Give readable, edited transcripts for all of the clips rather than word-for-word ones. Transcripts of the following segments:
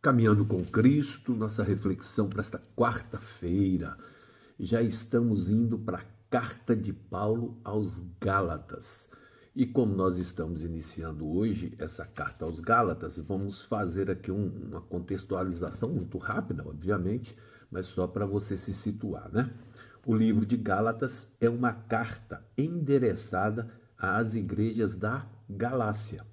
Caminhando com Cristo, nossa reflexão para esta quarta-feira. Já estamos indo para a carta de Paulo aos Gálatas. E como nós estamos iniciando hoje essa carta aos Gálatas, vamos fazer aqui uma contextualização muito rápida, obviamente, mas só para você se situar, né? O livro de Gálatas é uma carta endereçada às igrejas da Galácia.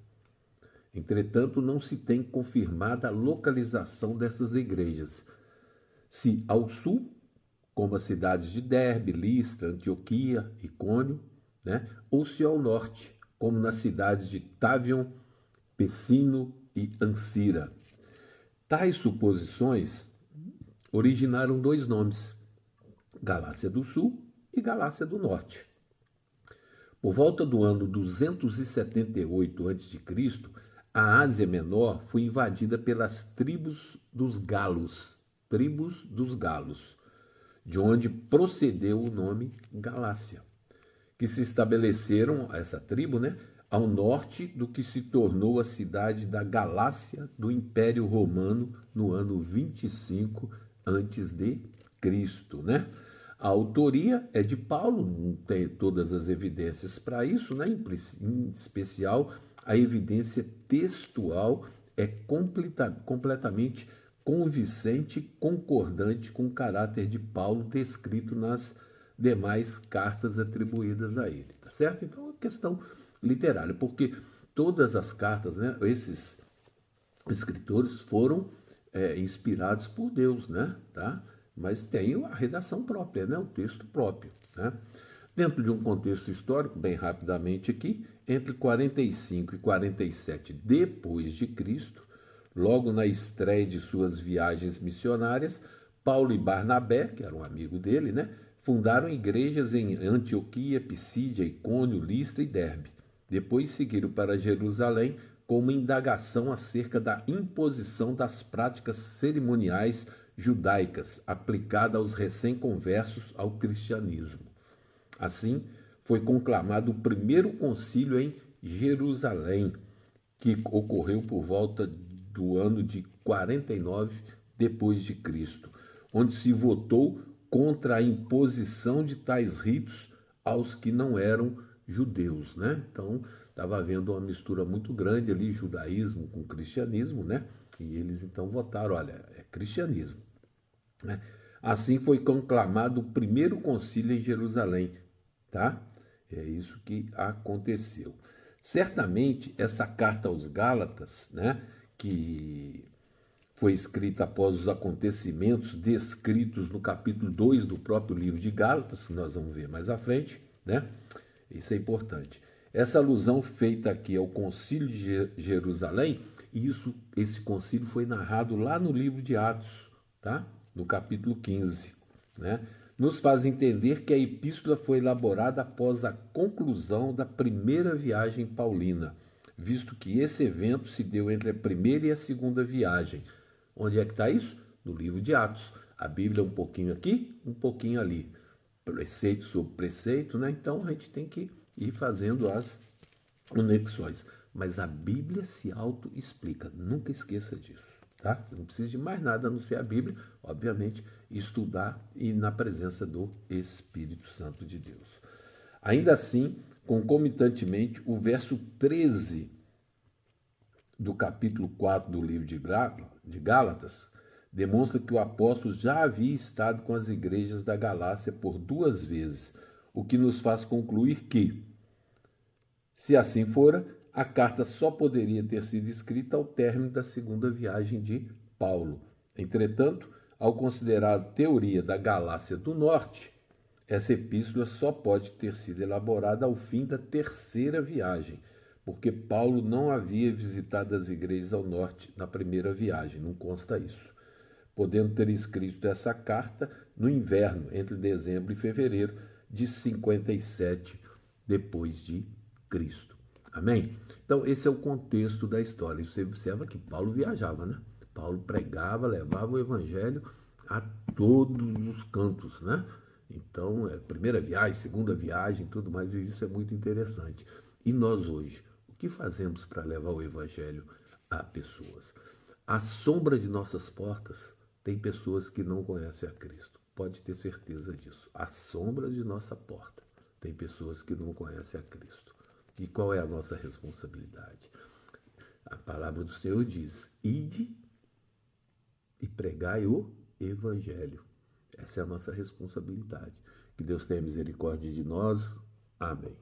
Entretanto, não se tem confirmada a localização dessas igrejas. Se ao sul, como as cidades de Derbe, Listra, Antioquia, Icônio, né? Ou se ao norte, como nas cidades de Távion, Pessino e Ancira. Tais suposições originaram dois nomes, Galácia do Sul e Galácia do Norte. Por volta do ano 278 a.C., a Ásia Menor foi invadida pelas tribos dos galos, de onde procedeu o nome Galácia, que se estabeleceram, essa tribo, né, ao norte do que se tornou a cidade da Galácia do Império Romano no ano 25 a.C., né? A autoria é de Paulo, não tem todas as evidências para isso, né? Em especial, a evidência textual é completamente convincente e concordante com o caráter de Paulo descrito nas demais cartas atribuídas a ele, tá certo? Então, é uma questão literária, porque todas as cartas, né, esses escritores foram inspirados por Deus, né, tá? Mas tem a redação própria, né, o texto próprio, né? Dentro de um contexto histórico, bem rapidamente aqui, entre 45 e 47 depois de Cristo, logo na estreia de suas viagens missionárias, Paulo e Barnabé, que era um amigo dele, né, fundaram igrejas em Antioquia, Pisídia, Icônio, Listra e Derbe. Depois seguiram para Jerusalém com uma indagação acerca da imposição das práticas cerimoniais judaicas aplicada aos recém-conversos ao cristianismo. Assim, foi conclamado o primeiro concílio em Jerusalém, que ocorreu por volta do ano de 49 depois de Cristo, onde se votou contra a imposição de tais ritos aos que não eram judeus, né? Então, estava havendo uma mistura muito grande ali, judaísmo com cristianismo, né? E eles então votaram, olha, é cristianismo, né? Assim foi conclamado o primeiro concílio em Jerusalém, tá? É isso que aconteceu. Certamente essa carta aos Gálatas, né, que foi escrita após os acontecimentos descritos no capítulo 2 do próprio livro de Gálatas, que nós vamos ver mais à frente, né? Isso é importante. Essa alusão feita aqui ao concílio de Jerusalém, e esse concílio foi narrado lá no livro de Atos, tá? No capítulo 15, né? Nos faz entender que a epístola foi elaborada após a conclusão da primeira viagem paulina, visto que esse evento se deu entre a primeira e a segunda viagem. Onde é que está isso? No livro de Atos. A Bíblia é um pouquinho aqui, um pouquinho ali. Preceito sobre preceito, né? Então a gente tem que ir fazendo as conexões. Mas a Bíblia se auto-explica, nunca esqueça disso. Tá? Você não precisa de mais nada a não ser a Bíblia, obviamente, estudar e na presença do Espírito Santo de Deus. Ainda assim, concomitantemente, o verso 13 do capítulo 4 do livro de Gálatas demonstra que o apóstolo já havia estado com as igrejas da Galácia por 2 vezes, o que nos faz concluir que, se assim fora, a carta só poderia ter sido escrita ao término da segunda viagem de Paulo. Entretanto, ao considerar a teoria da Galácia do Norte, essa epístola só pode ter sido elaborada ao fim da terceira viagem, porque Paulo não havia visitado as igrejas ao norte na primeira viagem, não consta isso. Podendo ter escrito essa carta no inverno, entre dezembro e fevereiro de 57 depois de Cristo. Amém? Então, esse é o contexto da história. Você observa que Paulo viajava, né? Paulo pregava, levava o evangelho a todos os cantos, né? Então, primeira viagem, segunda viagem, tudo mais, e isso é muito interessante. E nós hoje, o que fazemos para levar o evangelho a pessoas? À sombra de nossas portas, tem pessoas que não conhecem a Cristo. Pode ter certeza disso. À sombra de nossa porta, tem pessoas que não conhecem a Cristo. E qual é a nossa responsabilidade? A palavra do Senhor diz: ide e pregai o Evangelho. Essa é a nossa responsabilidade. Que Deus tenha misericórdia de nós. Amém.